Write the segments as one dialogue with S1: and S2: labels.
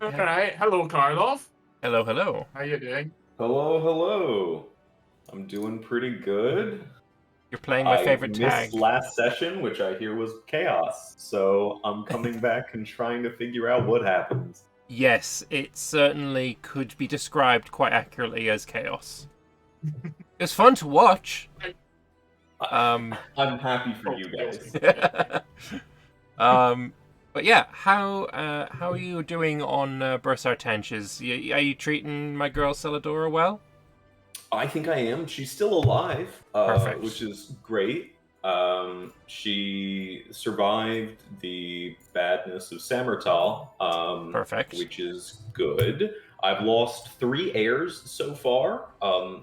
S1: All right. Hello, Karlov.
S2: Hello, hello.
S1: How you doing?
S3: Hello, hello. I'm doing pretty good.
S2: You're playing my
S3: I
S2: favorite
S3: missed
S2: tag.
S3: last session, which I hear was chaos, so I'm coming back and trying to figure out what happened.
S2: Yes, it certainly could be described quite accurately as chaos. It's fun to watch. Um,
S3: I'm happy for
S1: Oh,
S3: you
S1: guilty.
S3: guys.
S2: um, but yeah, how are you doing on Bursar Tenches? Are you treating my girl Celadora well?
S3: I think I am. She's still alive, which
S2: Perfect.
S3: is great. She survived the badness of Samartal,
S2: Perfect.
S3: which is good. I've lost 3 heirs so far,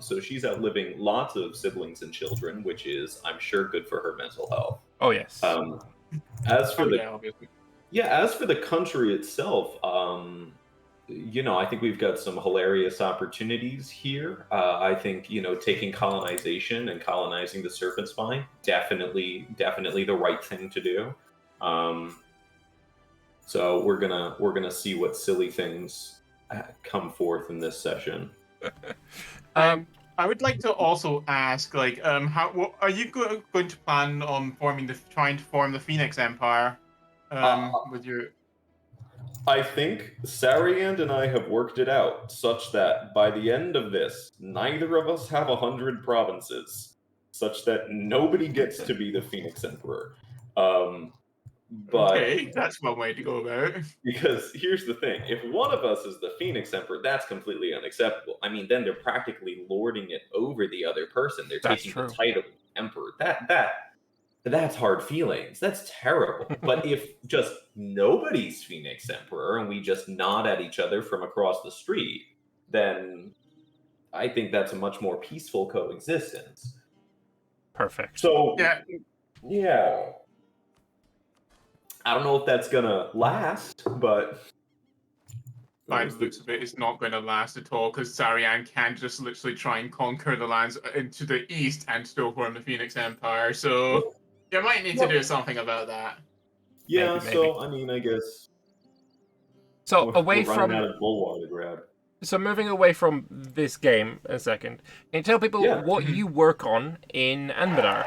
S3: so she's outliving lots of siblings and children, which is, I'm sure, good for her mental health.
S2: Oh yes.
S3: Um, as for
S1: Oh
S3: the
S1: yeah, obviously.
S3: as for the country itself, I think we've got some hilarious opportunities here. I think, taking colonization and colonizing the Serpent Spine, definitely the right thing to do. Um, so we're gonna see what silly things come forth in this session.
S2: um,
S1: Um, I would like to also ask, like, how what, are you going to plan on trying to form the Phoenix Empire?
S3: Uh,
S1: With your
S3: I think Sariand and I have worked it out such that by the end of this, neither of us have 100 provinces, such that nobody gets to be the Phoenix Emperor. Um, but
S1: okay, that's one way to go about it.
S3: because here's the thing: if one of us is the Phoenix Emperor, that's completely unacceptable. I mean, then they're practically lording it over the other person. They're
S2: that's
S3: taking the
S2: true.
S3: title of Emperor. That's hard feelings. That's terrible. But if just nobody's Phoenix Emperor and we just nod at each other from across the street, then I think that's a much more peaceful coexistence.
S2: Perfect.
S3: So,
S1: Yeah,
S3: yeah, I don't know if that's gonna last, but
S1: by
S3: we'll
S1: the
S3: see.
S1: looks of it, it's not going to last at all because Sarian can just literally try and conquer the lands into the east and still form the Phoenix Empire. So you might need to
S3: Yep.
S1: do something about that.
S3: Yeah,
S2: Maybe.
S3: so I mean, I guess
S2: So
S3: we're
S2: away
S3: running out
S2: from
S3: of Bulwark to grab.
S2: so moving away from this game a second, can you tell people
S3: Yeah,
S2: what you work on in Anbennar?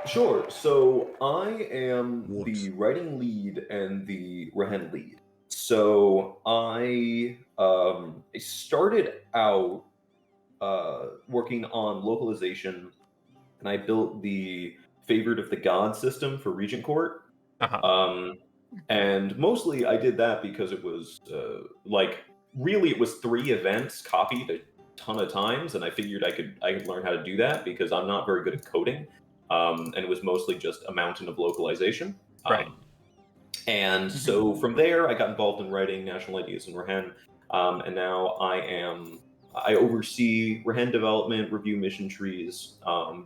S3: sure. So I am
S2: What?
S3: the writing lead and the Rahen lead. So I started out working on localization, and I built the Favored of the Gods system for Regent Court.
S2: Uh-huh.
S3: Um, and mostly I did that because it was really it was 3 events copied a ton of times, and I figured I could learn how to do that because I'm not very good at coding, and it was mostly just a mountain of localization.
S2: Right.
S3: And so from there, I got involved in writing national ideas in Rahen, and now I oversee Rahen development, review mission trees,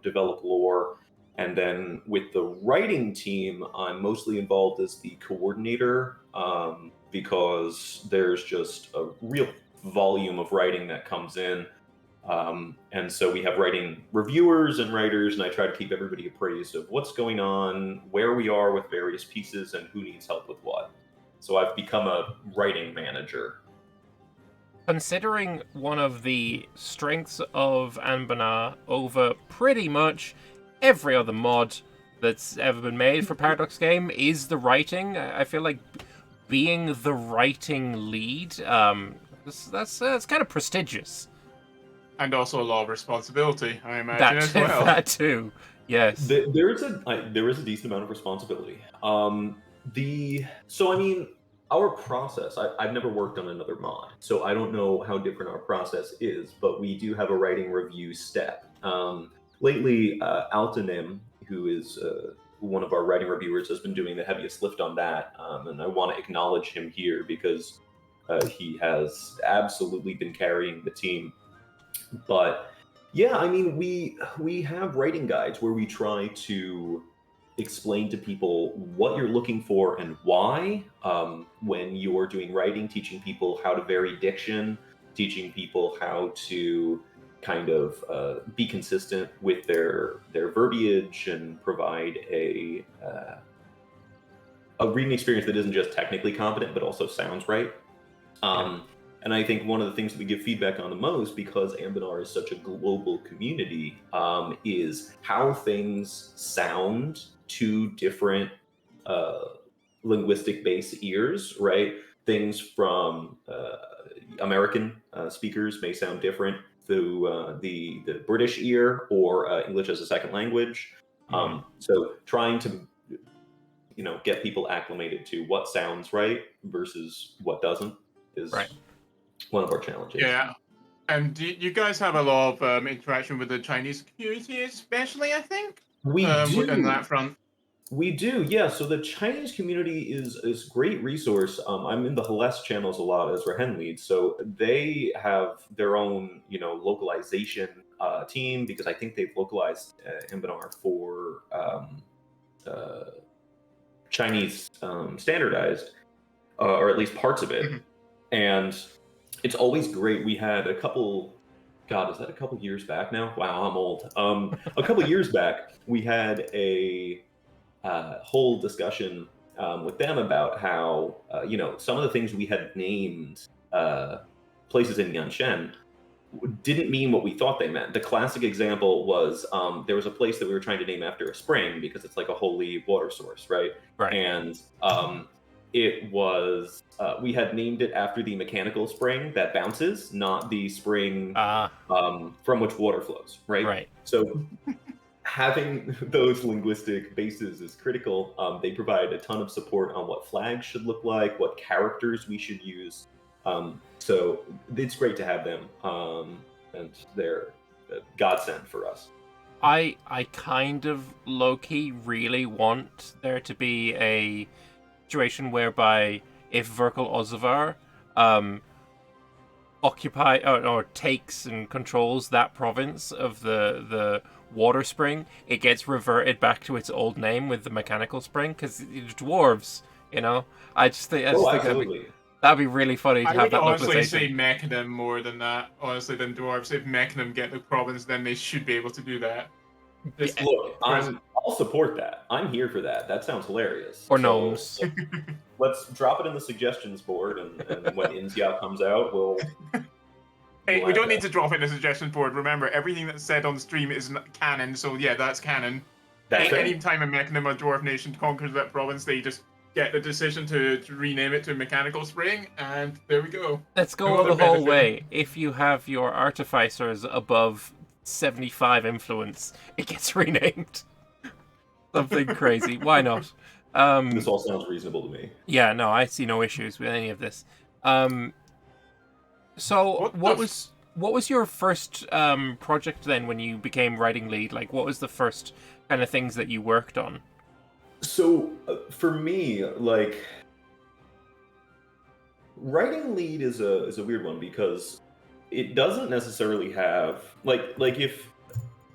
S3: develop lore, and then with the writing team, I'm mostly involved as the coordinator because there's just a real volume of writing that comes in. And so we have writing reviewers and writers, and I try to keep everybody appraised of what's going on, where we are with various pieces, and who needs help with what. So I've become a writing manager.
S2: Considering one of the strengths of Anbennar over pretty much every other mod that's ever been made for Paradox game is the writing. I feel like being the writing lead, that's kind of prestigious.
S1: And also a lot of responsibility, I imagine,
S2: That
S1: as well.
S2: that too. Yes.
S3: There is a decent amount of responsibility. So I mean, our process. I've never worked on another mod, so I don't know how different our process is. But we do have a writing review step. Lately, Altanim, who is one of our writing reviewers, has been doing the heaviest lift on that, and I want to acknowledge him here because he has absolutely been carrying the team. But yeah, I mean, we have writing guides where we try to explain to people what you're looking for and why when you're doing writing, teaching people how to vary diction, teaching people how to kind of be consistent with their verbiage and provide a reading experience that isn't just technically competent but also sounds right. And I think one of the things that we give feedback on the most, because Anbennar is such a global community, is how things sound to different linguistic base ears, right? Things from American speakers may sound different to the British ear or English as a second language. So trying to get people acclimated to what sounds right versus what doesn't is one of our challenges.
S1: Yeah. And you guys have a lot of interaction with the Chinese community, especially, I think?
S3: We do.
S1: On that front.
S3: We do, yeah. So the Chinese community is a great resource. I'm in the Hales channels a lot as Rahen lead, so they have their own, localization team, because I think they've localized Anbennar for Chinese standardized, or at least parts of it. And it's always great. We had a couple. God, is that a couple years back now? Wow, I'm old. A couple years back, we had a whole discussion with them about how some of the things we had named places in Yanshan didn't mean what we thought they meant. The classic example was there was a place that we were trying to name after a spring because it's like a holy water source, right? And it was we had named it after the mechanical spring that bounces, not the spring from which water flows, right? So having those linguistic bases is critical. They provide a ton of support on what flags should look like, what characters we should use. So it's great to have them, and they're a godsend for us.
S2: I kind of low-key really want there to be a situation whereby if Verkal Ozavar occupy or takes and controls that province of the water spring, it gets reverted back to its old name with the mechanical spring, because dwarves, I just think that'd be really funny to have that localization.
S1: I would honestly say Mechanum more than that, honestly, than dwarves. If Mechanum get the province, then they should be able to do that.
S3: Look, I'll support that. I'm here for that. That sounds hilarious.
S2: Or gnomes.
S3: Let's drop it in the suggestions board, and when Inzia comes out, we'll...
S1: Hey, we don't need to drop it in the suggestions board. Remember, everything that's said on stream is canon, so yeah, that's canon. Any time a Mechanum or Dwarf Nation conquers that province, they just get the decision to rename it to Mechanical Spring, and there we go.
S2: Let's go the whole way. If you have your artificers above 75 influence, it gets renamed. Something crazy. Why not?
S3: This all sounds reasonable to me.
S2: Yeah, no, I see no issues with any of this. So what was your first project then when you became writing lead? Like, what was the first kind of things that you worked on?
S3: So for me, like, writing lead is a weird one, because it doesn't necessarily have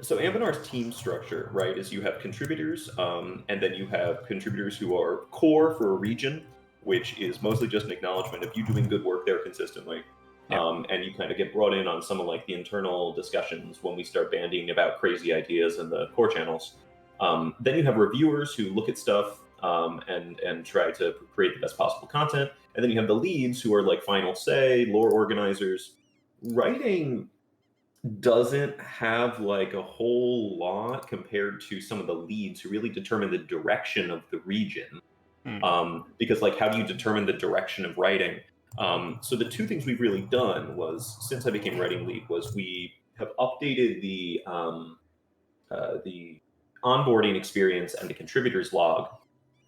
S3: so Anbennar's team structure, right, is you have contributors, and then you have contributors who are core for a region, which is mostly just an acknowledgement of you doing good work there consistently. And you kind of get brought in on some of the internal discussions when we start bandying about crazy ideas in the core channels. Then you have reviewers who look at stuff and try to create the best possible content. And then you have the leads who are final say, lore organizers. Writing doesn't have a whole lot compared to some of the leads who really determine the direction of the region. Because how do you determine the direction of writing? So the two things we've really done was, since I became writing lead, was we have updated the onboarding experience and the contributors log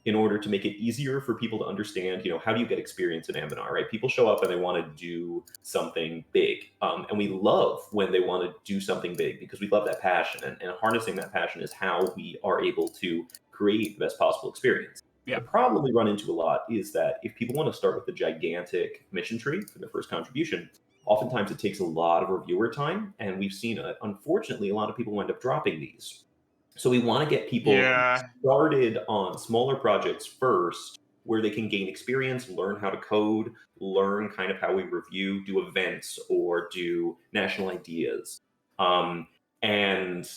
S3: in order to make it easier for people to understand, how do you get experience in Anbennar, right? People show up and they want to do something big. And we love when they want to do something big, because we love that passion, and harnessing that passion is how we are able to create the best possible experience. The problem we run into a lot is that if people want to start with the gigantic mission tree for their first contribution, oftentimes it takes a lot of reviewer time, and we've seen, unfortunately, a lot of people wind up dropping these. So we want to get people started on smaller projects first, where they can gain experience, learn how to code, learn kind of how we review, do events, or do national ideas. And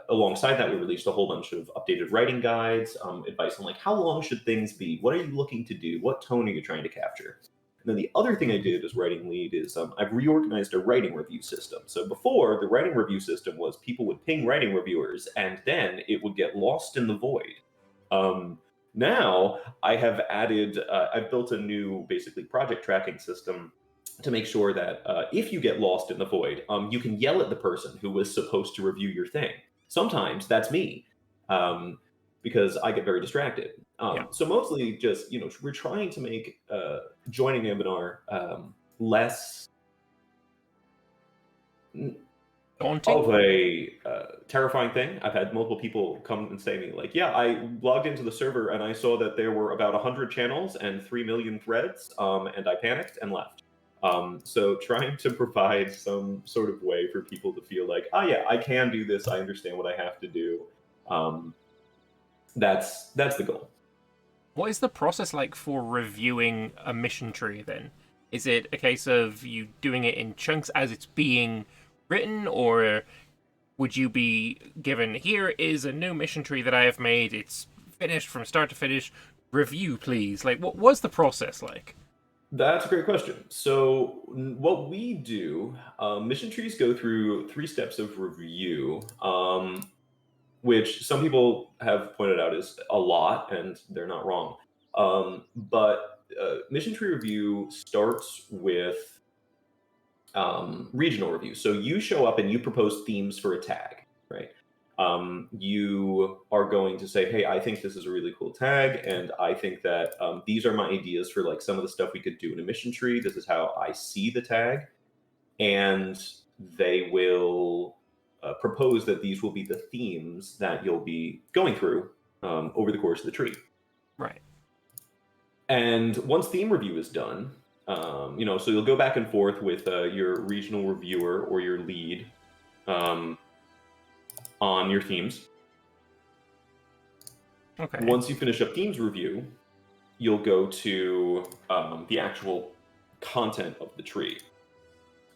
S3: alongside that, we released a whole bunch of updated writing guides, advice on how long should things be? What are you looking to do? What tone are you trying to capture? And then the other thing I did as writing lead is I've reorganized a writing review system. So before, the writing review system was people would ping writing reviewers, and then it would get lost in the void. Now I have added, I've built a new basically project tracking system to make sure that if you get lost in the void, you can yell at the person who was supposed to review your thing. Sometimes that's me, because I get very distracted. So mostly just, we're trying to make joining Anbennar less
S2: daunting
S3: of a terrifying thing. I've had multiple people come and say to me, like, yeah, I logged into the server and I saw that there were about 100 channels and 3 million threads, and I panicked and left. So trying to provide some sort of way for people to feel like, oh yeah, I can do this, I understand what I have to do. That's the goal.
S2: What is the process like for reviewing a mission tree then? Is it a case of you doing it in chunks as it's being written, or would you be given, here is a new mission tree that I have made, it's finished from start to finish, review please? Like, what was the process like?
S3: That's a great question. So what we do, mission trees go through 3 steps of review, which some people have pointed out is a lot, and they're not wrong. But mission tree review starts with regional review. So you show up and you propose themes for a tag, right? You are going to say, hey, I think this is a really cool tag, and I think that these are my ideas for like some of the stuff we could do in a mission tree. This is how I see the tag. And they will propose that these will be the themes that you'll be going through over the course of the tree.
S2: Right.
S3: And once theme review is done, so you'll go back and forth with your regional reviewer or your lead on your themes.
S2: Okay.
S3: Once you finish up themes review, you'll go to the actual content of the tree.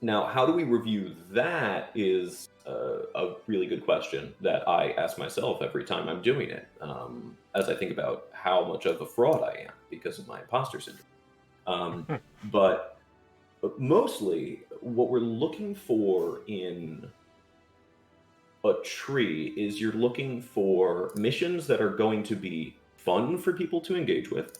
S3: Now, how do we review that is a really good question that I ask myself every time I'm doing it, as I think about how much of a fraud I am because of my imposter syndrome. But mostly, what we're looking for in a tree is you're looking for missions that are going to be fun for people to engage with.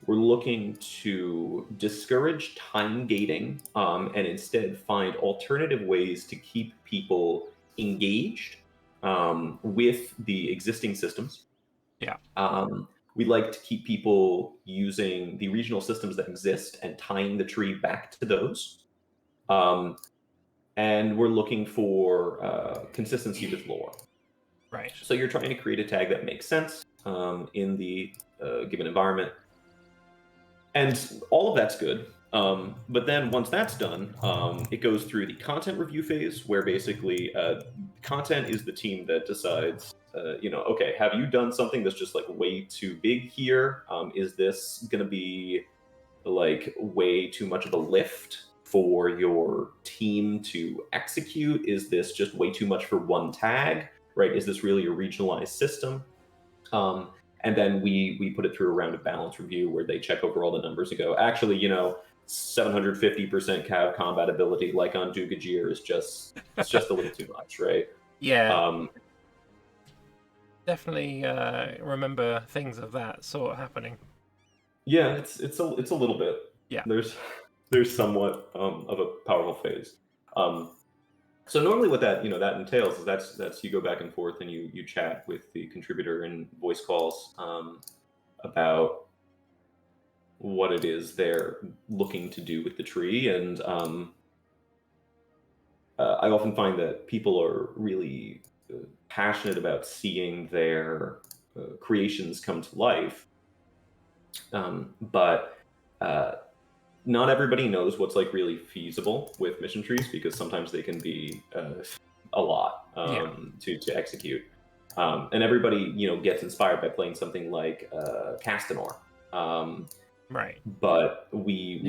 S3: We're looking to discourage time gating and instead find alternative ways to keep people engaged with the existing systems.
S2: Yeah.
S3: We like to keep people using the regional systems that exist and tying the tree back to those. And we're looking for consistency with lore.
S2: Right.
S3: So you're trying to create a tag that makes sense in the given environment. And all of that's good. But then once that's done, it goes through the content review phase, where basically content is the team that decides, okay, have you done something that's just like way too big here? Is this going to be like way too much of a lift for your team to execute? Is this just way too much for one tag, right? Is this really a regionalized system? And then we put it through a round of balance review where they check over all the numbers and go, actually, 750% cav combat ability, like on Dugajir, is just a little too much, right?
S2: Yeah. Definitely remember things of that sort happening.
S3: Yeah, it's a little bit.
S2: Yeah.
S3: There's somewhat of a powerful phase. So normally what that that entails is that's you go back and forth and you chat with the contributor in voice calls about what it is they're looking to do with the tree. And I often find that people are really passionate about seeing their creations come to life, but not everybody knows what's like really feasible with mission trees, because sometimes they can be a lot to execute. And everybody gets inspired by playing something like Castanor.
S2: Right.
S3: But we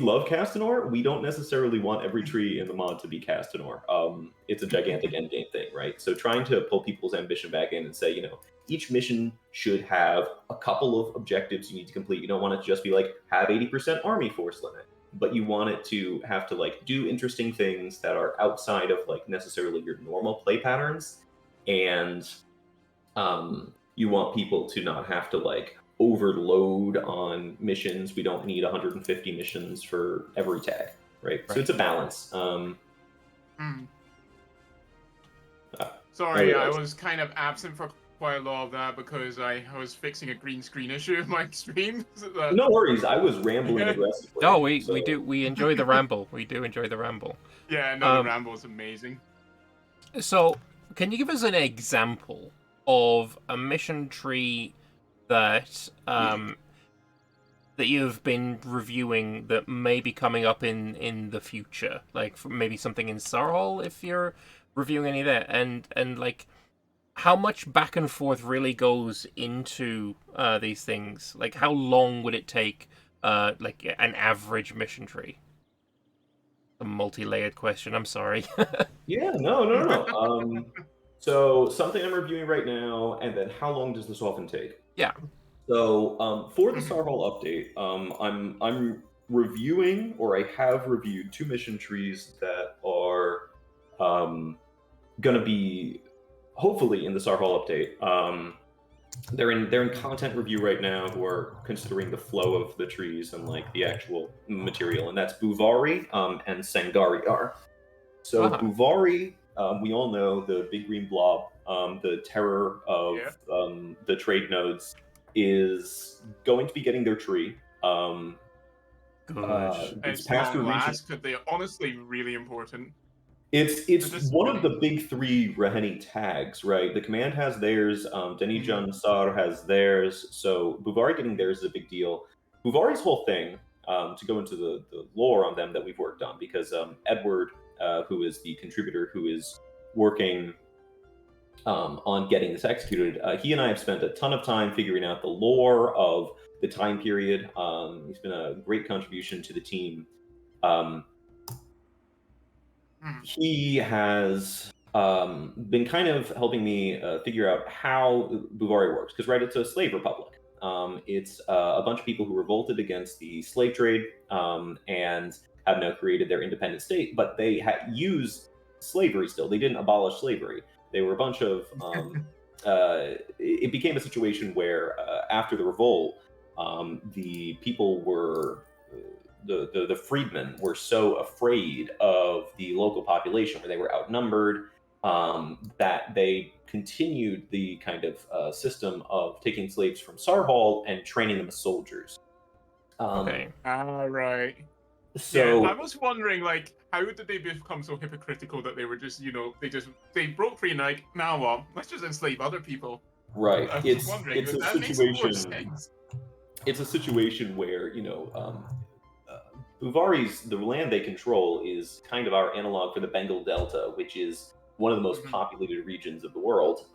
S3: love Castanor. We don't necessarily want every tree in the mod to be Castanor. It's a gigantic endgame thing, right? So trying to pull people's ambition back in and say, each mission should have a couple of objectives you need to complete. You don't want it to just be like, have 80% army force limit, but you want it to have to like do interesting things that are outside of like necessarily your normal play patterns. And you want people to not have to like overload on missions. We don't need 150 missions for every tag, right? So it's a balance.
S1: Sorry, I was kind of absent for quite a lot of that because I was fixing a green screen issue in my stream.
S3: No worries, I was rambling aggressively.
S2: No, we enjoy the ramble. We do enjoy the ramble.
S1: Yeah, no, the ramble is amazing.
S2: So, can you give us an example of a mission tree that that you've been reviewing that may be coming up in the future? Like maybe something in Sarhol if you're reviewing any of that, and like how much back and forth really goes into these things? Like how long would it take like an average mission tree? A multi-layered question, I'm sorry.
S3: Yeah, no. So something I'm reviewing right now, and then how long does this often take?
S2: Yeah.
S3: So for the Sarhol update, I'm reviewing, or I have reviewed 2 mission trees that are going to be hopefully in the Sarhol update. They're in content review right now, who are considering the flow of the trees and like the actual material, and that's Buvari and Sangari are. So Buvari, we all know the big green blob, the terror of the trade nodes, is going to be getting their tree.
S1: It's not last, because they're honestly really important.
S3: It's one of the big 3 Raheni tags, right? The command has theirs, Deni Jansar has theirs, so Buvari getting theirs is a big deal. Buvari's whole thing, to go into the lore on them that we've worked on, because Edward, who is the contributor who is working on getting this executed, he and I have spent a ton of time figuring out the lore of the time period. He's been a great contribution to the team. He has been kind of helping me figure out how Buvari works, because right, it's a slave republic. It's a bunch of people who revolted against the slave trade and have now created their independent state, but they use slavery still. They didn't abolish slavery. They were a bunch of it became a situation where after the revolt, the people were the freedmen were so afraid of the local population, where they were outnumbered, that they continued the kind of system of taking slaves from Sarhol and training them as soldiers.
S2: Okay.
S1: Right.
S3: So
S1: yeah, I was wondering, like, how did they become so hypocritical that they were just, they broke free and like, now what? Let's just enslave other people.
S3: Right.
S1: I was
S3: It's
S1: wondering,
S3: a
S1: that makes more
S3: situation.
S1: sense.
S3: It's a situation where Buvari's, the land they control, is kind of our analog for the Bengal Delta, which is one of the most populated regions of the world,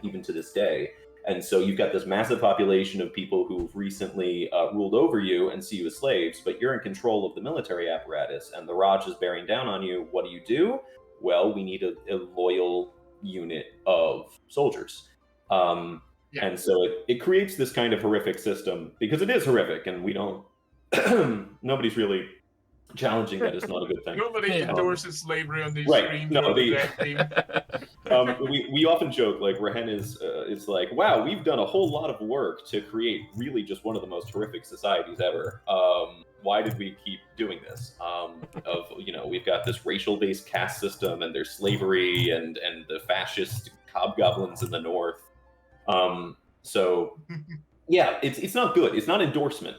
S3: even to this day. And so you've got this massive population of people who've recently ruled over you and see you as slaves, but you're in control of the military apparatus, and the Raj is bearing down on you. What do? Well, we need a loyal unit of soldiers. And so it creates this kind of horrific system, because it is horrific, and we don't... nobody's really challenging that it's not a good thing.
S1: Nobody endorses slavery on these
S3: right.
S1: streams.
S3: No, we often joke, like, Rahen is like, wow, we've done a whole lot of work to create really just one of the most horrific societies ever. Why did we keep doing this? We've got this racial-based caste system, and there's slavery, and the fascist hobgoblins in the north. So yeah, it's not good. It's not endorsement.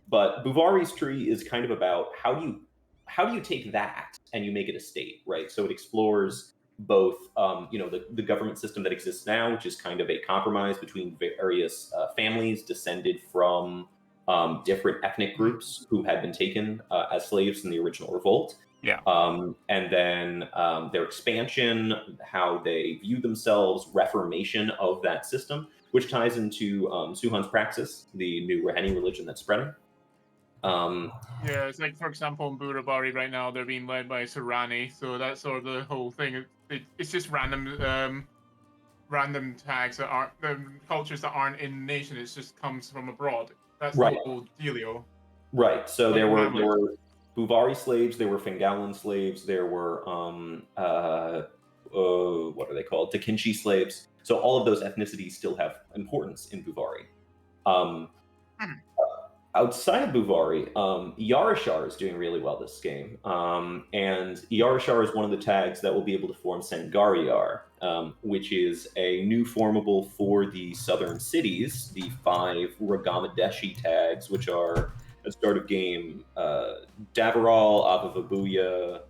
S3: But Buvari's tree is kind of about how do you take that and you make it a state, right? So it explores both, the government system that exists now, which is kind of a compromise between various families descended from different ethnic groups who had been taken as slaves in the original revolt.
S2: Yeah.
S3: And then their expansion, how they view themselves, reformation of that system, which ties into Suhan's Praxis, the new Raheni religion that's spreading.
S1: It's like, for example, in Burabari right now, they're being led by Sarani, so that's sort of the whole thing. It's just random random tags that aren't the cultures that aren't in the nation. It just comes from abroad. That's
S3: Right.
S1: the whole dealio.
S3: Right. So
S1: Like
S3: there were
S1: Lambert.
S3: Buvari slaves, there were Fingalan slaves, there were what are they called? Dakinchi slaves. So all of those ethnicities still have importance in Buvari. Um,
S1: Hmm.
S3: Outside of Buvari, Yarishar is doing really well this game. And Yarishar is one of the tags that will be able to form Sangariar, which is a new formable for the southern cities, the 5 Ragamadeshi tags, which are, at start of game, Davarol, Avavabuya,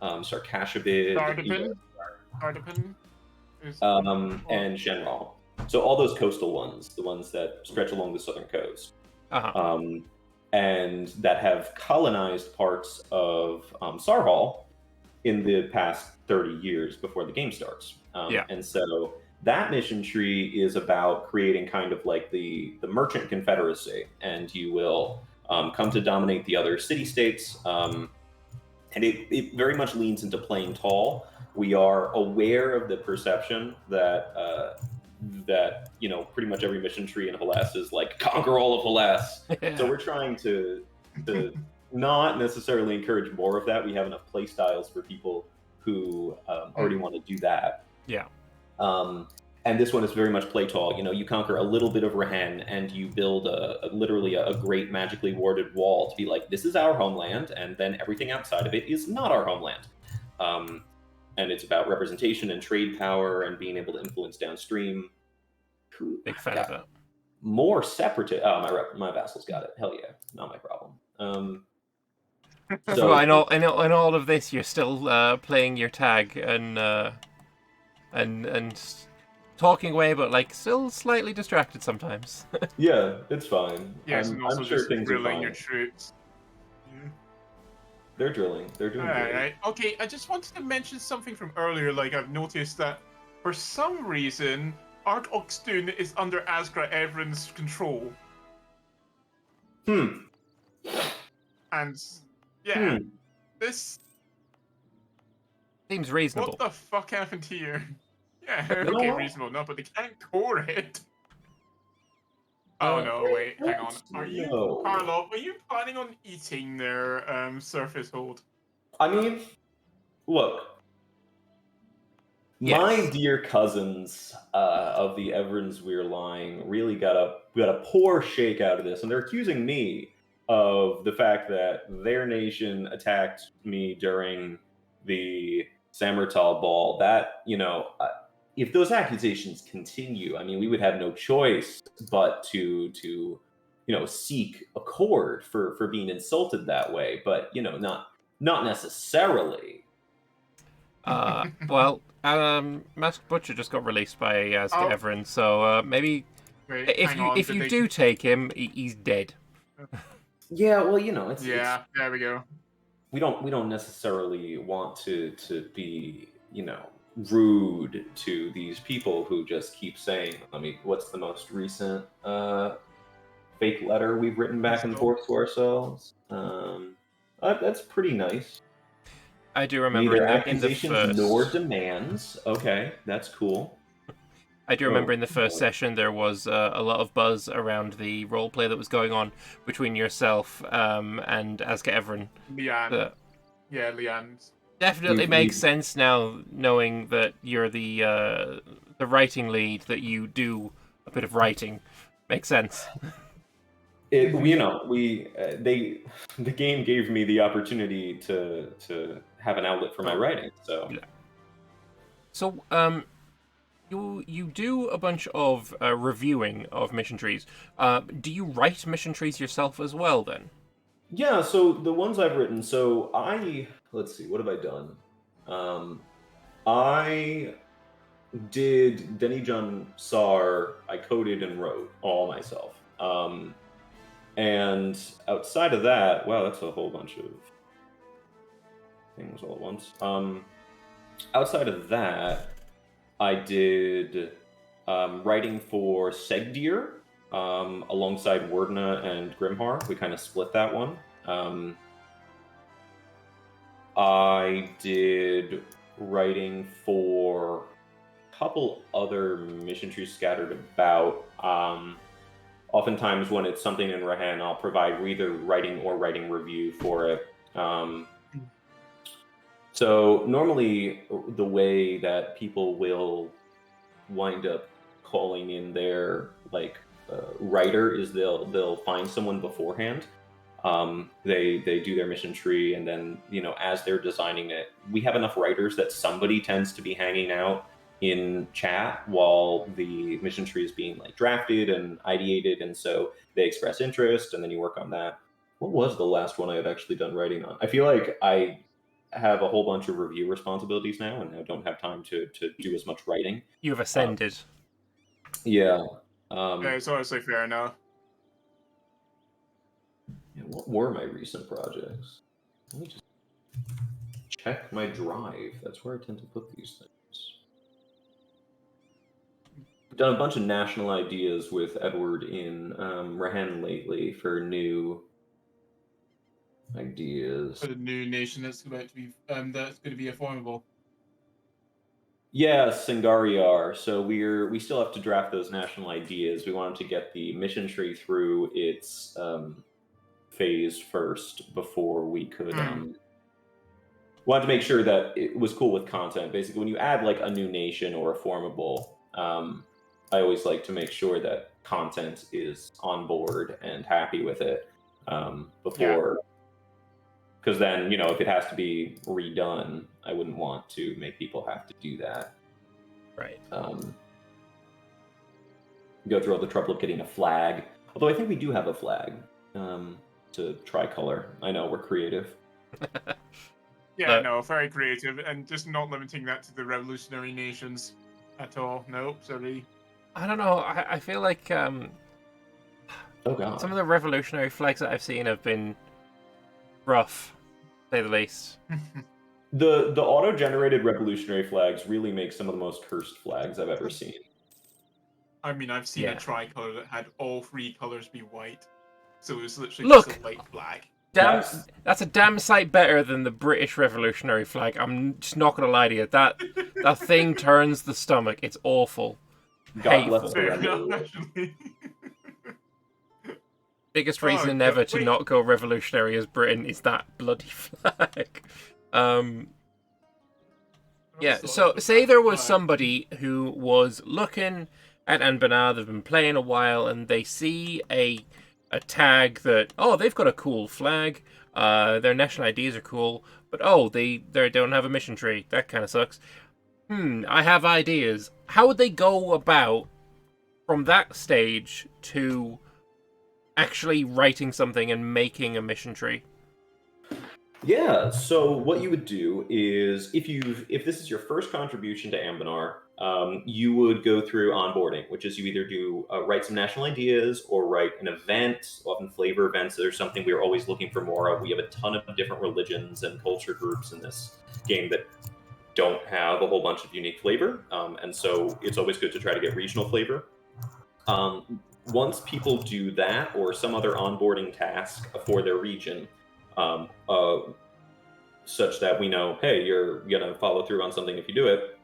S3: Sarkashabid,
S1: Ardapin.
S3: and Shenral. So all those coastal ones, the ones that stretch along the southern coast.
S2: Uh-huh.
S3: And that have colonized parts of Sarhal in the past 30 years before the game starts. And so that mission tree is about creating kind of like the merchant confederacy, and you will come to dominate the other city-states. And it very much leans into playing tall. We are aware of the perception that pretty much every mission tree in Hellas is like conquer all of Hellas. So we're trying to not necessarily encourage more of that. We have enough play styles for people who already want to do that.
S2: Yeah.
S3: And this one is very much play tall. You conquer a little bit of Rahen, and you build literally a great magically warded wall to be like, this is our homeland, and then everything outside of it is not our homeland. And it's about representation and trade power and being able to influence downstream.
S2: Big fan of that.
S3: More separatist. Oh, my vassals got it. Hell yeah, not my problem.
S2: So in all of this, you're still playing your tag and talking away, but like still slightly distracted sometimes.
S3: Yeah, it's fine.
S1: Yes, and also
S3: I'm sure
S1: just
S3: things are
S1: drilling
S3: fine.
S1: your troops. Yeah.
S3: They're drilling. They're doing great.
S1: Right. Okay, I just wanted to mention something from earlier. Like, I've noticed that for some reason, Ark Oxtun is under Asgra Evren's control. And yeah, this
S2: Seems reasonable.
S1: What the fuck happened here? Yeah, okay, reasonable. No, but they can't core it. Oh no, wait, hang on. Karlov, are you planning on eating their surface hold?
S3: I mean, look.
S2: Yes.
S3: My dear cousins of the Evernsweir line really got a poor shake out of this, and they're accusing me of the fact that their nation attacked me during the Samartal Ball. That, if those accusations continue, I mean, we would have no choice but to seek accord for being insulted that way. But not necessarily.
S2: Well, Masked Butcher just got released by Asga Evren, so maybe if you do take him, he's dead.
S3: Yeah, well, it's
S1: there we go.
S3: We don't necessarily want to be rude to these people who just keep saying. I mean, what's the most recent fake letter we've written back and forth to ourselves? That's pretty nice.
S2: I do remember
S3: neither accusations nor demands. Okay, that's cool.
S2: I do remember in the first session there was a lot of buzz around the roleplay that was going on between yourself and Asga Evren.
S1: Leanne. Yeah, Leanne.
S2: Definitely makes sense now, knowing that you're the writing lead, that you do a bit of writing. Makes sense.
S3: The game gave me the opportunity to have an outlet for my writing. So,
S2: yeah. So, you do a bunch of reviewing of mission trees. Do you write mission trees yourself as well, then?
S3: Yeah. So the ones I've written. So let's see. What have I done? I did Denijan Sar. I coded and wrote all myself. And outside of that, wow, that's a whole bunch of things all at once. Outside of that, I did writing for Segdir alongside Wordna and Grimhar. We kind of split that one. I did writing for couple other mission trees scattered about. Oftentimes, when it's something in Rahen, I'll provide either writing or writing review for it. So normally, the way that people will wind up calling in their writer is they'll find someone beforehand. They do their mission tree, and then as they're designing it, we have enough writers that somebody tends to be hanging out in chat while the mission tree is being drafted and ideated, and so they express interest, and then you work on that. What was the last one I had actually done writing on? I feel like I have a whole bunch of review responsibilities now, and I don't have time to do as much writing.
S2: You have ascended.
S3: Yeah.
S1: It's honestly fair enough.
S3: Yeah, what were my recent projects? Let me just check my drive. That's where I tend to put these things. I've done a bunch of national ideas with Edward in Rahen lately for new ideas.
S1: For the new nation that's about to be formable.
S3: Yeah, Singariar. So we still have to draft those national ideas. We wanted to get the mission tree through its phase first before we could. Wanted to make sure that it was cool with content. Basically, when you add a new nation or a formable, I always like to make sure that content is on board and happy with it before. Because then, if it has to be redone, I wouldn't want to make people have to do that.
S2: Right.
S3: Go through all the trouble of getting a flag. Although I think we do have a flag to tricolor. I know, we're creative.
S1: Yeah, no, very creative, and just not limiting that to the revolutionary nations at all. Nope, sorry.
S2: I don't know. I feel like
S3: oh god,
S2: some of the revolutionary flags that I've seen have been rough, to say the least.
S3: The auto-generated revolutionary flags really make some of the most cursed flags I've ever seen.
S1: I mean, I've seen a tricolor that had all three colors be white, so it was literally just a light black.
S2: That's a damn sight better than the British revolutionary flag. I'm just not gonna lie to you. That thing turns the stomach. It's awful.
S3: God bless the
S2: Biggest reason ever to not go revolutionary as Britain is that bloody flag. Yeah, so say there was somebody who was looking at Anbennar, they've been playing a while, and they see a tag that, they've got a cool flag, their national IDs are cool, but they don't have a mission tree. That kind of sucks. I have ideas. How would they go about from that stage to actually writing something and making a mission tree?
S3: Yeah, so what you would do is if this is your first contribution to Anbennar, you would go through onboarding, which is you either do write some national ideas or write an event, often flavor events. There's something we're always looking for more of. We have a ton of different religions and culture groups in this game that don't have a whole bunch of unique flavor, and so it's always good to try to get regional flavor. Once people do that or some other onboarding task for their region, such that we know, hey, you're gonna follow through on something if you do it,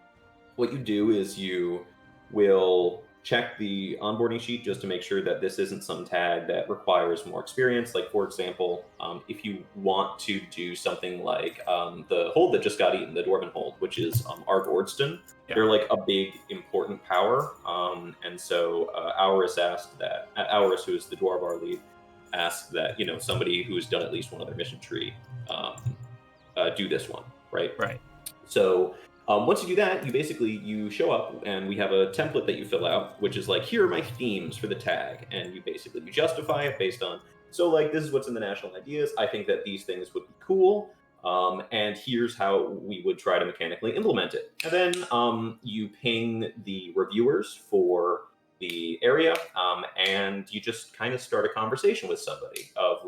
S3: what you do is you will check the onboarding sheet just to make sure that this isn't some tag that requires more experience. Like, for example, if you want to do something like the hold that just got eaten, the Dwarven hold, which is Argordston, they're a big, important power. And so Auris asked that, Auris, who is the Dwarvar lead, asked that, somebody who's done at least one other mission tree do this one, right?
S2: Right.
S3: So once you do that, you show up, and we have a template that you fill out, which is here are my themes for the tag, and you justify it based on, this is what's in the national ideas. I think that these things would be cool, and here's how we would try to mechanically implement it. And then you ping the reviewers for the area, and you just kind of start a conversation with somebody of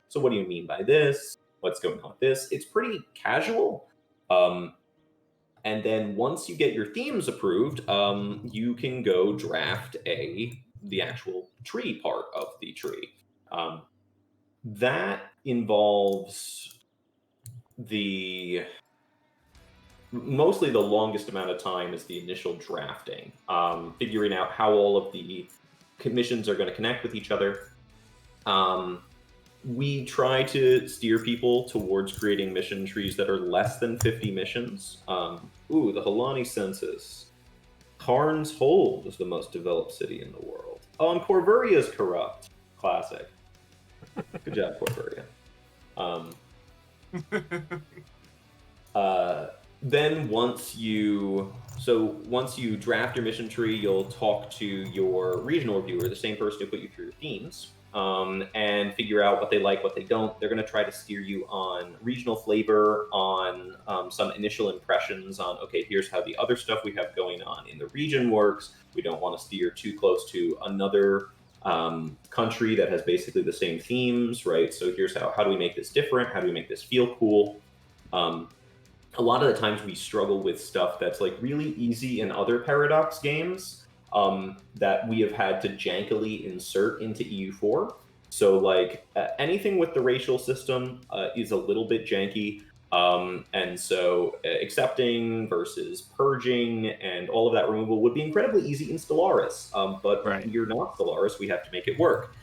S3: so what do you mean by this? What's going on with this? It's pretty casual. And then once you get your themes approved, you can go draft the actual tree part of the tree. That involves mostly the longest amount of time is the initial drafting, figuring out how all of the commissions are going to connect with each other. We try to steer people towards creating mission trees that are less than 50 missions. The Halani census. Karn's Hold is the most developed city in the world. Oh, and Corvuria is corrupt. Classic. Good job, Corvuria. Then once you draft your mission tree, you'll talk to your regional reviewer, the same person who put you through your themes, and figure out what they like, what they don't. They're going to try to steer you on regional flavor, on some initial impressions on, okay, here's how the other stuff we have going on in the region works. We don't want to steer too close to another country that has basically the same themes, right? So here's how do we make this different? How do we make this feel cool? A lot of the times we struggle with stuff that's like really easy in other Paradox games that we have had to jankily insert into EU4. So like anything with the racial system is a little bit janky. And so accepting versus purging and all of that removal would be incredibly easy in Stellaris. But we're not Stellaris, we have to make it work.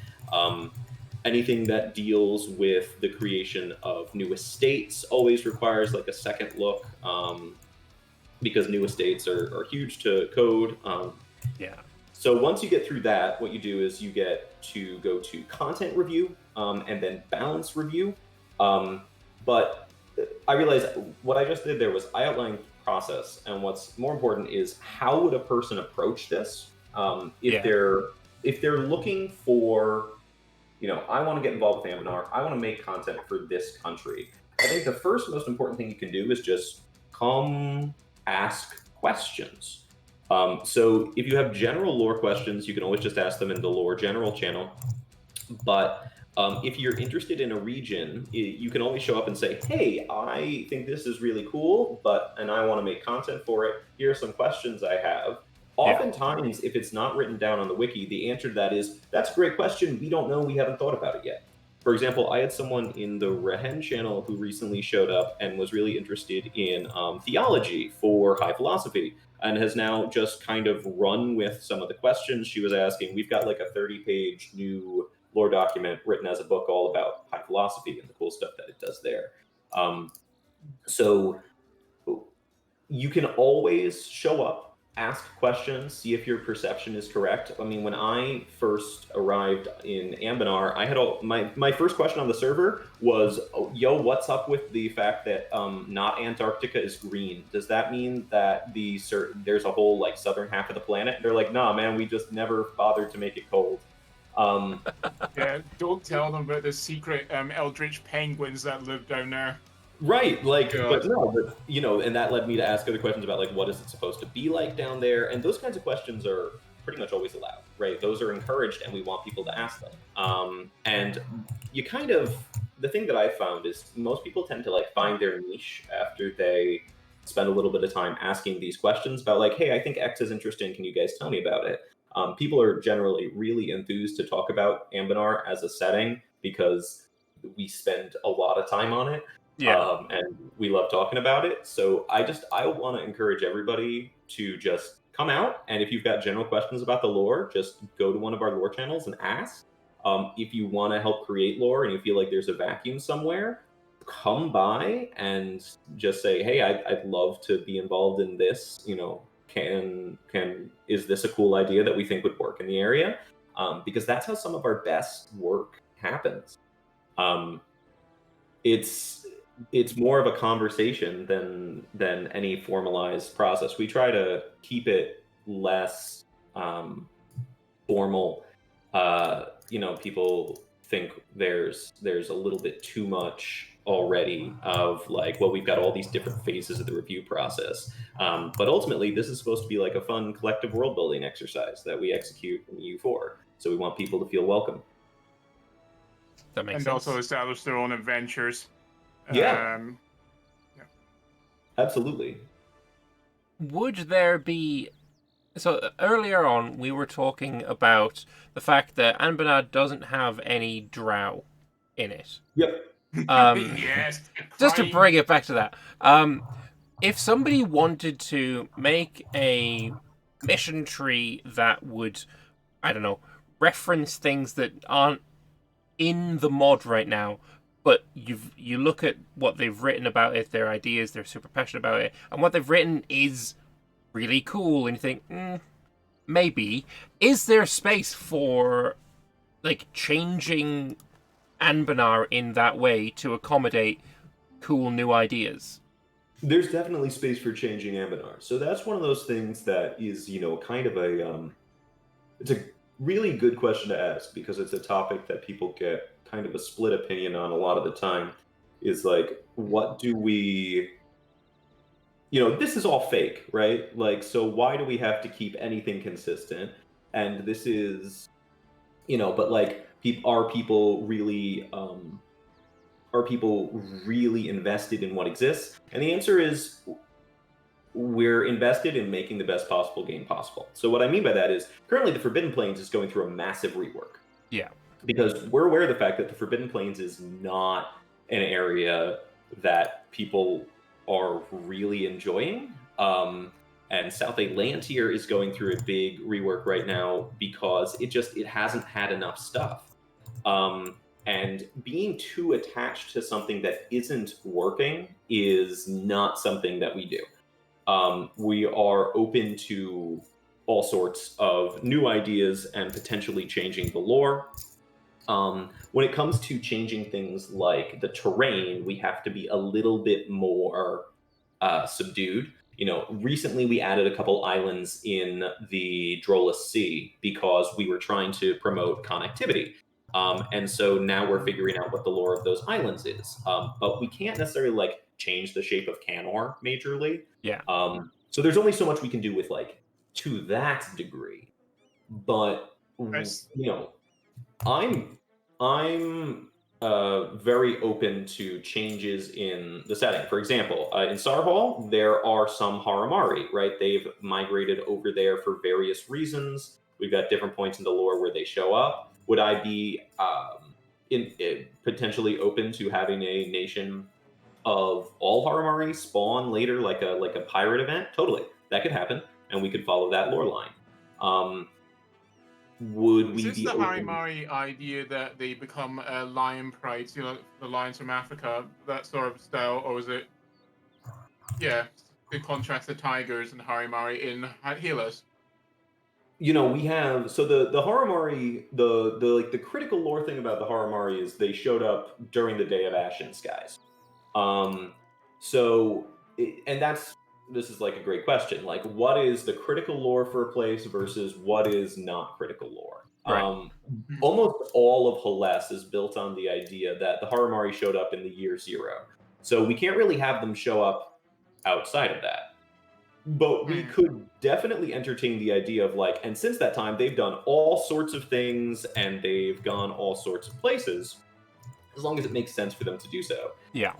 S3: Anything that deals with the creation of new estates always requires like a second look, because new estates are huge to code. So once you get through that, what you do is you get to go to content review and then balance review. But I realized what I just did there was I outlined process, and what's more important is how would a person approach this if they're looking for, I want to get involved with Anbennar. I want to make content for this country. I think the first most important thing you can do is just come ask questions. So if you have general lore questions, you can always just ask them in the lore general channel. But if you're interested in a region, you can always show up and say, hey, I think this is really cool, and I want to make content for it. Here are some questions I have. Oftentimes, if it's not written down on the wiki, the answer to that is, that's a great question. We don't know. We haven't thought about it yet. For example, I had someone in the Rahen channel who recently showed up and was really interested in theology for high philosophy, and has now just kind of run with some of the questions she was asking. We've got like a 30-page new lore document written as a book all about high philosophy and the cool stuff that it does there. So you can always show up, ask questions, see if your perception is correct. I mean, when I first arrived in Anbennar, I had my first question on the server was, yo, what's up with the fact that not Antarctica is green? Does that mean that there's a whole like southern half of the planet? They're like, nah, man, we just never bothered to make it cold.
S1: Yeah, don't tell them about the secret eldritch penguins that live down there.
S3: Right, and that led me to ask other questions about like, what is it supposed to be like down there? And those kinds of questions are pretty much always allowed, right? Those are encouraged, and we want people to ask them. And you the thing that I've found is most people tend to like find their niche after they spend a little bit of time asking these questions about like, hey, I think X is interesting. Can you guys tell me about it? People are generally really enthused to talk about Anbennar as a setting because we spend a lot of time on it. And we love talking about it. So I want to encourage everybody to just come out. And if you've got general questions about the lore, just go to one of our lore channels and ask. If you want to help create lore and you feel like there's a vacuum somewhere, come by and just say, hey, I'd love to be involved in this. Is this a cool idea that we think would work in the area? Because that's how some of our best work happens. It's more of a conversation than any formalized process. We try to keep it less formal. People think there's a little bit too much already of like, well, we've got all these different phases of the review process. But ultimately, this is supposed to be like a fun collective world building exercise that we execute in EU4. So we want people to feel welcome.
S2: That makes sense.
S1: And also establish their own adventures.
S3: Yeah. Absolutely.
S2: Would there be... So earlier on, we were talking about the fact that Anbennar doesn't have any Drow in it.
S3: Yep.
S1: Yes.
S2: Just to bring it back to that. if somebody wanted to make a mission tree that would, I don't know, reference things that aren't in the mod right now, but you look at what they've written about it, their ideas, they're super passionate about it, and what they've written is really cool, and you think, maybe, is there space for like changing Anbennar in that way to accommodate cool new ideas?
S3: There's definitely space for changing Anbennar. So that's one of those things that is, kind of it's a really good question to ask, because it's a topic that people get kind of a split opinion on a lot of the time. Is like, what do we, this is all fake, right? Like, so why do we have to keep anything consistent? And this is, but like, are people really invested in what exists? And the answer is, we're invested in making the best possible game possible. So what I mean by that is, currently the Forbidden Plains is going through a massive rework.
S2: Yeah.
S3: Because we're aware of the fact that the Forbidden Plains is not an area that people are really enjoying. And South Atlantier is going through a big rework right now because it hasn't had enough stuff. And being too attached to something that isn't working is not something that we do. We are open to all sorts of new ideas and potentially changing the lore. When it comes to changing things like the terrain, we have to be a little bit more subdued. Recently we added a couple islands in the Drolus Sea because we were trying to promote connectivity. And so now we're figuring out what the lore of those islands is. But we can't necessarily change the shape of Canor majorly.
S2: Yeah.
S3: So there's only so much we can do with to that degree. But I'm very open to changes in the setting. For example, in Sarhal, there are some Haramari, right? They've migrated over there for various reasons. We've got different points in the lore where they show up. Would I be potentially open to having a nation of all Haramari spawn later, like a pirate event? Totally, that could happen, and we could follow that lore line. Would we
S1: is
S3: be
S1: this the
S3: open...
S1: Harimari idea that they become lion prides, the lions from Africa, that sort of style, or is it, to contrast the tigers and Harimari in Healers?
S3: We have, so the Haramari, the critical lore thing about the Haramari is they showed up during the Day of Ashen Skies. This is a great question. What is the critical lore for a place versus what is not critical lore?
S2: Right.
S3: Almost all of Hellas is built on the idea that the Haramari showed up in the year 0. So we can't really have them show up outside of that. But we could definitely entertain the idea of and since that time, they've done all sorts of things and they've gone all sorts of places, as long as it makes sense for them to do so.
S2: Yeah.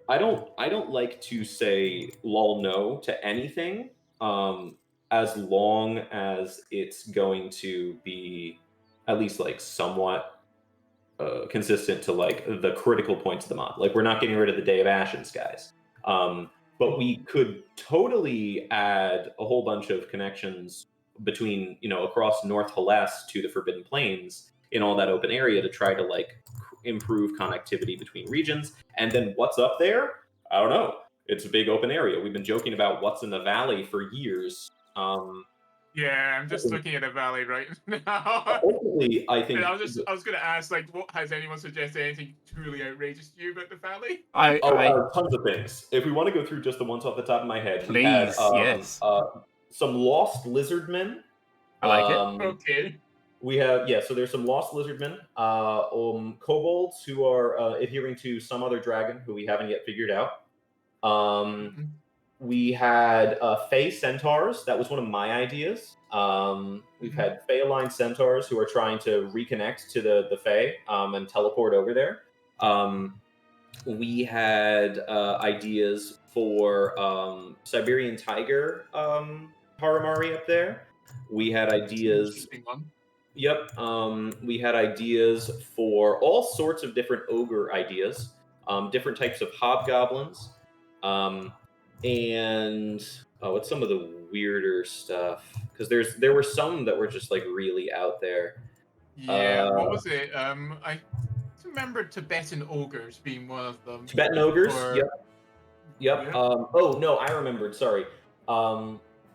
S3: I don't like to say lol no to anything, as long as it's going to be at least somewhat consistent to the critical points of the mod. We're not getting rid of the Day of Ashen Skies. But we could totally add a whole bunch of connections between, across North Hellas to the Forbidden Plains in all that open area to try to improve connectivity between regions. And then what's up there? I don't know. It's a big open area. We've been joking about what's in the valley for years.
S1: Yeah, I'm just looking at a valley right now.
S3: Ultimately, I think
S1: I was going to ask, what has anyone suggested anything truly outrageous to you about the valley?
S3: Tons of things. If we want to go through just the ones off the top of my head,
S2: please,
S3: we had,
S2: yes.
S3: Some lost lizardmen.
S2: I like it.
S1: Okay.
S3: We have, so there's some lost lizardmen, kobolds who are adhering to some other dragon who we haven't yet figured out. We had Fey centaurs. That was one of my ideas. We've had Fey-aligned centaurs who are trying to reconnect to the Fey and teleport over there. We had ideas for Siberian tiger Haramari up there. We had ideas. Yep. We had ideas for all sorts of different ogre ideas, different types of hobgoblins. And what's some of the weirder stuff? Because there were some that were just like really out there.
S1: Yeah, what was it? I remember Tibetan ogres being one of them.
S3: Tibetan ogres.
S1: Or...
S3: Yep.
S1: Yeah.
S3: Oh no, I remembered. Sorry.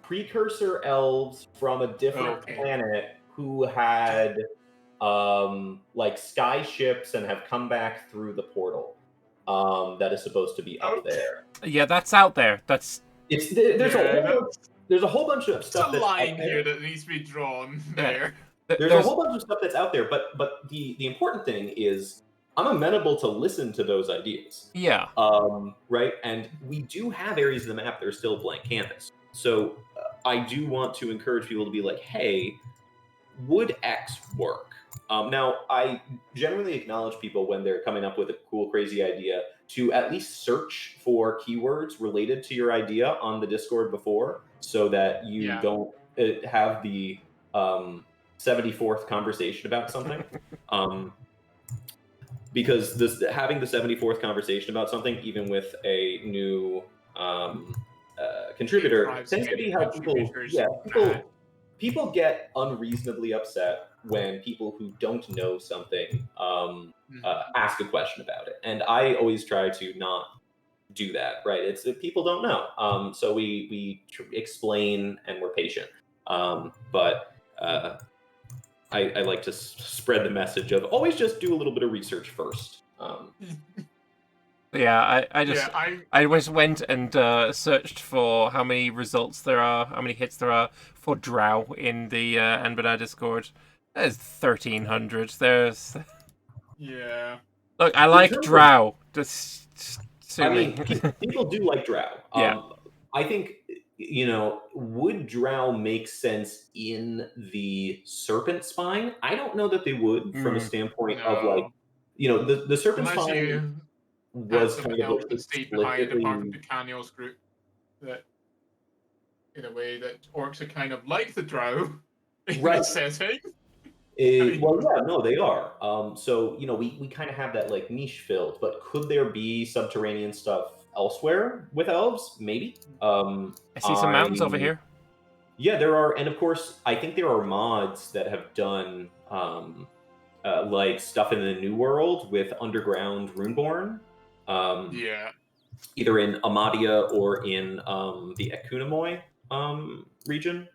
S3: Precursor elves from a different planet who had like sky ships and have come back through the portal. That is supposed to be up there.
S2: Yeah, that's out there. There's
S3: a whole bunch of stuff
S1: that's
S3: out
S1: line
S3: there.
S1: here that needs to be drawn there.
S3: There's a whole bunch of stuff that's out there, but the important thing is I'm amenable to listen to those ideas.
S2: Yeah.
S3: Right, and we do have areas of the map that are still blank canvas. So I do want to encourage people to be like, hey, would X work? Now, I generally acknowledge people when they're coming up with a cool, crazy idea to at least search for keywords related to your idea on the Discord before, so that you don't have the 74th conversation about something. Because having the 74th conversation about something, even with a new contributor, tends to be how people get unreasonably upset when people who don't know something ask a question about it. And I always try to not do that, right? It's people don't know. So we explain and we're patient. But I like to spread the message of always just do a little bit of research first.
S2: Yeah, I just went and searched for how many results there are, how many hits there are for Drow in the Anbennar Discord. There's 1,300. There's...
S1: Yeah.
S2: Look, I like Drow.
S3: People do like Drow.
S2: Yeah.
S3: I think, would Drow make sense in the Serpent Spine? I don't know that they would, from a standpoint of like, the Serpent Spine was kind of
S1: that stayed behind apart from the Canios group. That, in a way, that orcs are kind of like the Drow in this setting.
S3: Well, yeah, no, they are. So, we kind of have that like niche filled, but could there be subterranean stuff elsewhere with elves? Maybe.
S2: I see some mountains over here.
S3: Yeah, there are, and of course, I think there are mods that have done like stuff in the New World with underground Runeborn. Either in Amadia or in the Ekunamoy region.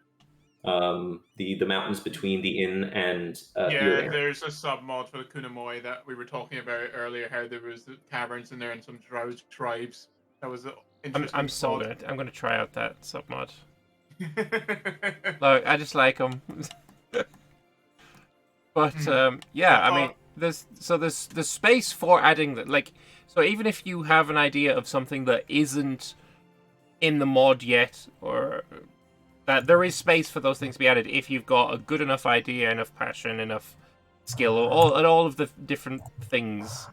S3: The mountains between the inn and
S1: there's a sub mod for the Kunamoy that we were talking about earlier. How there was the caverns in there and some Drow tribes. That was interesting.
S2: I'm sold it. I'm gonna try out that sub mod. Look, I just like them. But I mean, there's space for adding that. Like, so even if you have an idea of something that isn't in the mod yet, or that there is space for those things to be added if you've got a good enough idea, enough passion, enough skill, all of the different things,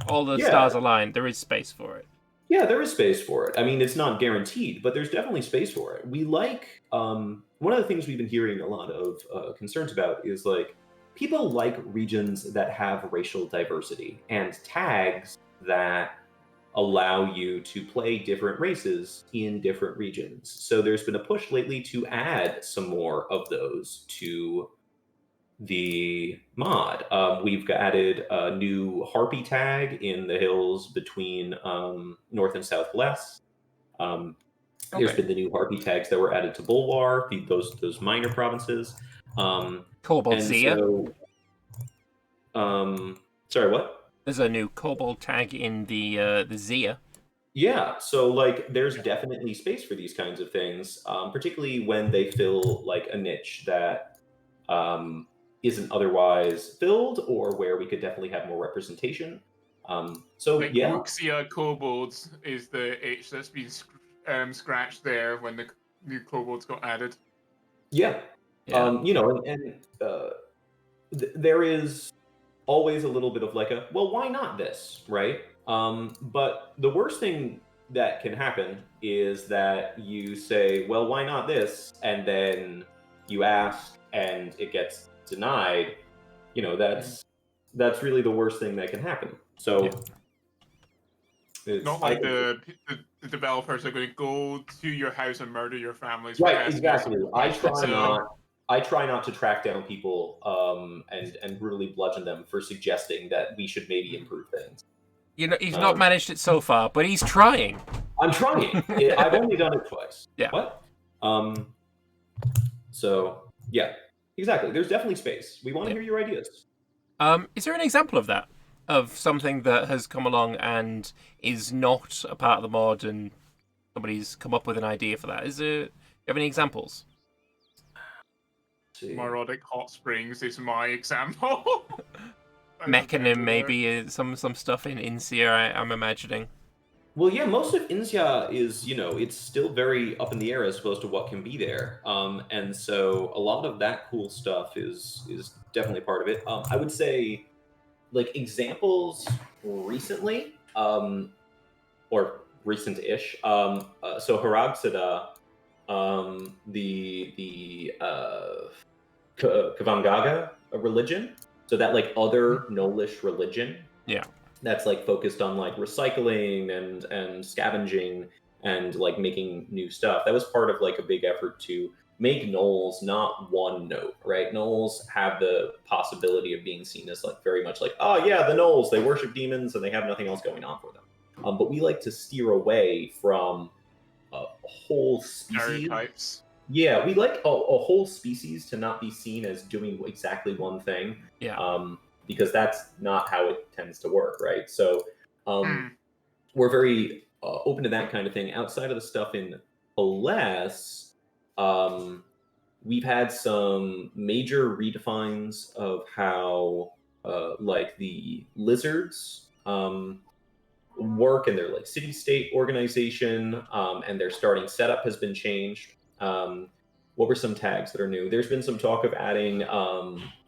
S2: all the stars aligned, there is space for it.
S3: Yeah, there is space for it. I mean, it's not guaranteed, but there's definitely space for it. We like, one of the things we've been hearing a lot of concerns about is like, people like regions that have racial diversity and tags that allow you to play different races in different regions. So there's been a push lately to add some more of those to the mod. We've added a new harpy tag in the hills between North and South Glass. There's been the new harpy tags that were added to Bulwar, those minor provinces.
S2: Kobold Zia.
S3: Sorry, what?
S2: There's a new kobold tag in the Zia.
S3: Yeah, so like there's definitely space for these kinds of things, particularly when they fill like a niche that isn't otherwise filled, or where we could definitely have more representation.
S1: Wuxia kobolds is the H that's been scratched there when the new kobolds got added.
S3: There is always a little bit of like why not this, right? But the worst thing that can happen is that you say, well, why not this? And then you ask and it gets denied. That's really the worst thing that can happen. So
S1: Not like the developers are going to go to your house and murder your families. For
S3: Right,
S1: asking
S3: exactly. I
S1: So-
S3: try not to track down people and brutally bludgeon them for suggesting that we should maybe improve things.
S2: You know, he's not managed it so far, but he's trying.
S3: I'm trying. I've only done it twice.
S2: Yeah.
S3: What? So yeah, exactly. There's definitely space. We want to hear your ideas.
S2: Is there an example of that? Of something that has come along and is not a part of the mod, and somebody's come up with an idea for that? Do you have any examples?
S1: Morodic Hot Springs is my example.
S2: Mechanim, maybe some stuff in Insia. I'm imagining.
S3: Well, yeah, most of Insia is, it's still very up in the air as opposed to what can be there. And so a lot of that cool stuff is definitely part of it. I would say, like, examples recently, or recent-ish. So Haragsada, the Kavangaga religion, so that, like, other Gnollish religion.
S2: Yeah.
S3: That's like focused on like recycling and scavenging and like making new stuff. That was part of like a big effort to make gnolls not one note, right? Gnolls have the possibility of being seen as like very much like, oh yeah, the gnolls, they worship demons and they have nothing else going on for them. But we like to steer away from a whole species.
S1: Stereotypes.
S3: Yeah, we like a whole species to not be seen as doing exactly one thing.
S2: Yeah.
S3: Because that's not how it tends to work, right? So we're very open to that kind of thing. Outside of the stuff in Peless, we've had some major redefines of how like the lizards work in their like city-state organization, and their starting setup has been changed. What were some tags that are new? There's been some talk of adding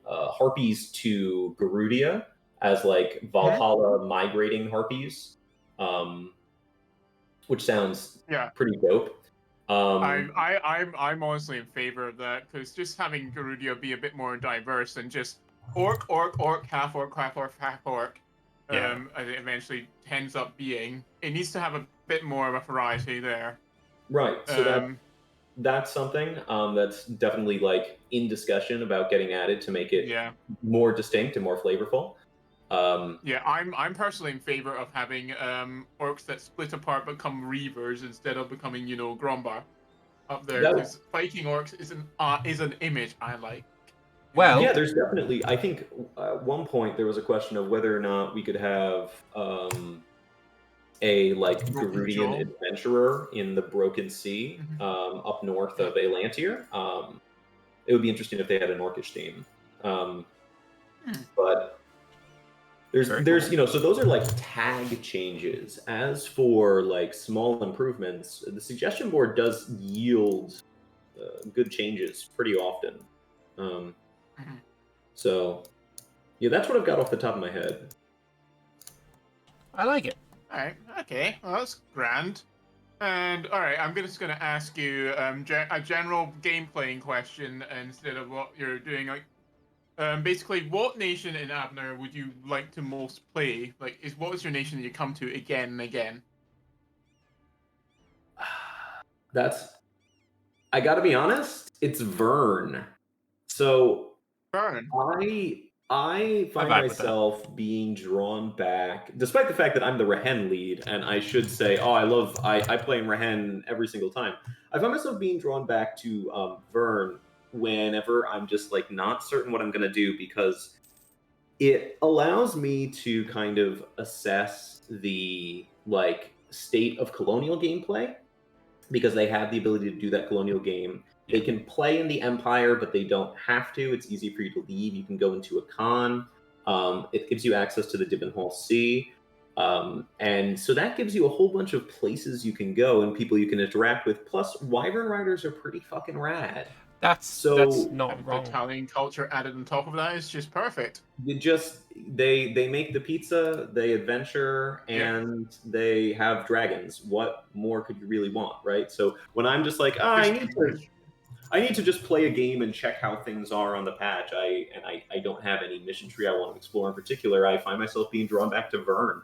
S3: harpies to Garudia as like Valhalla migrating harpies, which sounds pretty dope.
S1: I'm honestly in favor of that, because just having Garudia be a bit more diverse than just orc, half orc, half orc. As it eventually ends up being, it needs to have a bit more of a variety there.
S3: Right. So that's something that's definitely like in discussion about getting added to make it more distinct and more flavorful.
S1: I'm personally in favor of having orcs that split apart become reavers instead of becoming Grombar up there, because Viking orcs is an image I like.
S2: Well,
S3: yeah, there's definitely. I think at one point there was a question of whether or not we could have a like Garudian adventurer in the Broken Sea up north of Elantir. It would be interesting if they had an orcish theme. But there's cool. So those are like tag changes. As for like small improvements, the suggestion board does yield good changes pretty often. So yeah, that's what I've got off the top of my head.
S2: I like it.
S1: All right. Okay. Well, that's grand. And all right, I'm just going to ask you a general game-playing question instead of what you're doing. Like, basically, what nation in Abner would you like to most play? Like, what is your nation that you come to again and again?
S3: I got to be honest, it's Vern. So
S1: Vern.
S3: I find myself being drawn back, despite the fact that I'm the Rahen lead, and I should say, I play in Rahen every single time. I find myself being drawn back to Vern whenever I'm just like not certain what I'm gonna do, because it allows me to kind of assess the like state of colonial gameplay, because they have the ability to do that colonial game. They can play in the Empire, but they don't have to. It's easy for you to leave. You can go into a Khan. It gives you access to the Divenhall Sea. And so that gives you a whole bunch of places you can go and people you can interact with. Plus, Wyvern Riders are pretty fucking rad.
S2: That's not wrong.
S1: Italian culture added on top of that is just perfect.
S3: They make the pizza, they adventure, and they have dragons. What more could you really want, right? So when I'm just like, I need to just play a game and check how things are on the patch. I don't have any mission tree I want to explore in particular. I find myself being drawn back to Vern.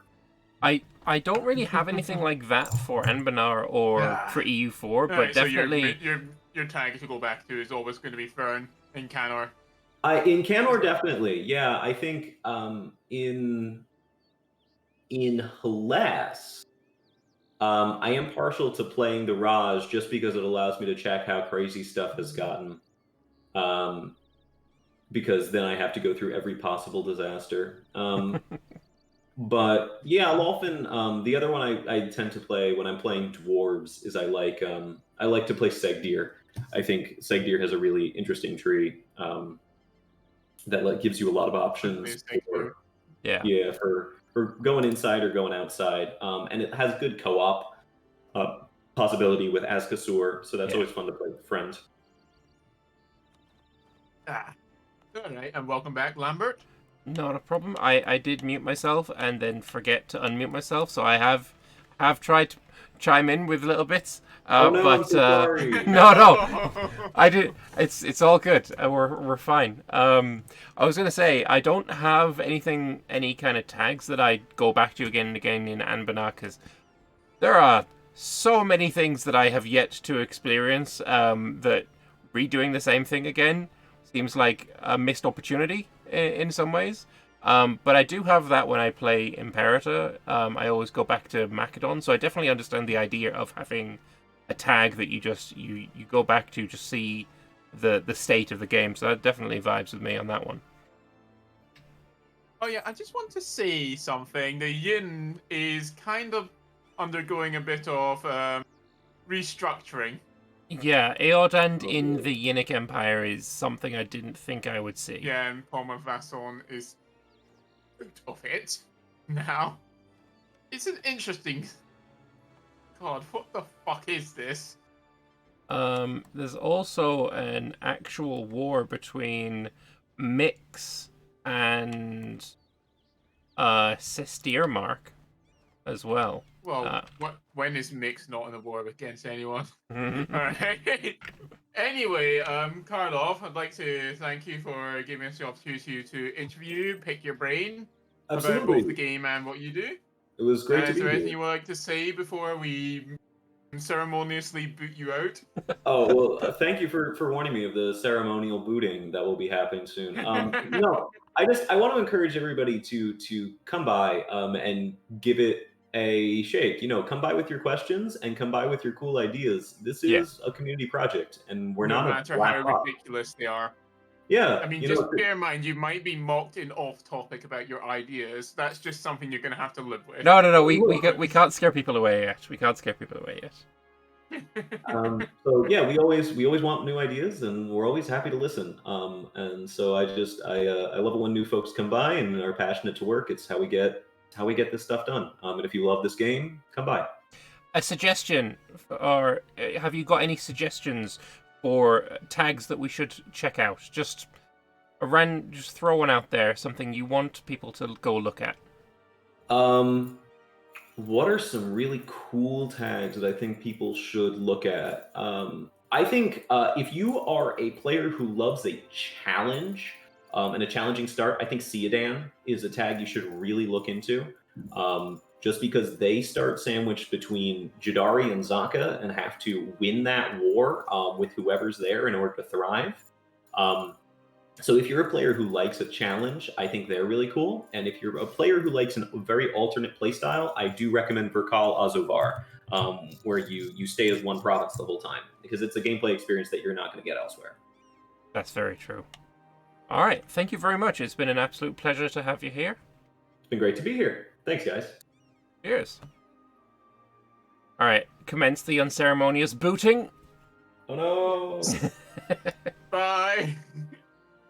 S2: I don't really have anything like that for Anbennar or for EU4, but
S1: Alright, so
S2: definitely
S1: your tag to go back to is always going to be Fern in Canor.
S3: In Canor, definitely. Yeah, I think in Hellas, I am partial to playing the Raj just because it allows me to check how crazy stuff has gotten. Because then I have to go through every possible disaster. But yeah, I'll often the other one I tend to play when I'm playing dwarves is I like to play Segdir. I think Segdir has a really interesting tree that gives you a lot of options for going inside or going outside, and it has good co-op possibility with Azkassur, so that's always fun to play with friends.
S1: All right, and welcome back, Lambert.
S2: Not a problem. I did mute myself and then forget to unmute myself, so I have tried to chime in with little bits.
S3: No,
S2: but
S3: I'm so sorry.
S2: no, I did. It's all good. We're fine. I was gonna say I don't have any kind of tags that I go back to again and again in Anbennar, because there are so many things that I have yet to experience. That redoing the same thing again seems like a missed opportunity in some ways. But I do have that when I play Imperator. I always go back to Macedon, so I definitely understand the idea of having a tag that you go back to see the state of the game. So that definitely vibes with me on that one.
S1: Oh yeah, I just want to say something. The Yin is kind of undergoing a bit of restructuring.
S2: Yeah, Eordand in the Yinnick Empire is something I didn't think I would see.
S1: Yeah, and Palmer Vasson is out of it now. It's an interesting... God, what the fuck is this?
S2: There's also an actual war between Mix and Sestiermark as well.
S1: Well, when is Mix not in a war against anyone? Alright. Anyway, Karlov, I'd like to thank you for giving us the opportunity to interview, pick your brain about both the game and what you do.
S3: It was great to be here.
S1: Is there anything you would like to say before we ceremoniously boot you out?
S3: Oh, well, thank you for warning me of the ceremonial booting that will be happening soon. No, I want to encourage everybody to come by and give it a shake. Come by with your questions and come by with your cool ideas. This is a community project, and we're not
S1: no matter how ridiculous they are.
S3: Yeah,
S1: I mean, just bear in mind, you might be mocked in off-topic about your ideas. That's just something you're going to have to live with.
S2: No. We can't scare people away yet. We can't scare people away yet.
S3: So yeah, we always want new ideas, and we're always happy to listen. And so I love it when new folks come by and are passionate to work. It's how we get this stuff done. And if you love this game, come by.
S2: A suggestion, or have you got any suggestions for tags that we should check out? Just throw one out there. Something you want people to go look at.
S3: What are some really cool tags that I think people should look at? I think if you are a player who loves a challenge and a challenging start, I think Theodan is a tag you should really look into. Just because they start sandwiched between Jadari and Zaka and have to win that war with whoever's there in order to thrive. So if you're a player who likes a challenge, I think they're really cool. And if you're a player who likes a very alternate playstyle, I do recommend Verkal Azovar, where you stay as one province the whole time, because it's a gameplay experience that you're not going to get elsewhere.
S2: That's very true. All right, thank you very much. It's been an absolute pleasure to have you here.
S3: It's been great to be here. Thanks, guys.
S2: Cheers. All right, commence the unceremonious booting.
S3: Oh no!
S1: Bye.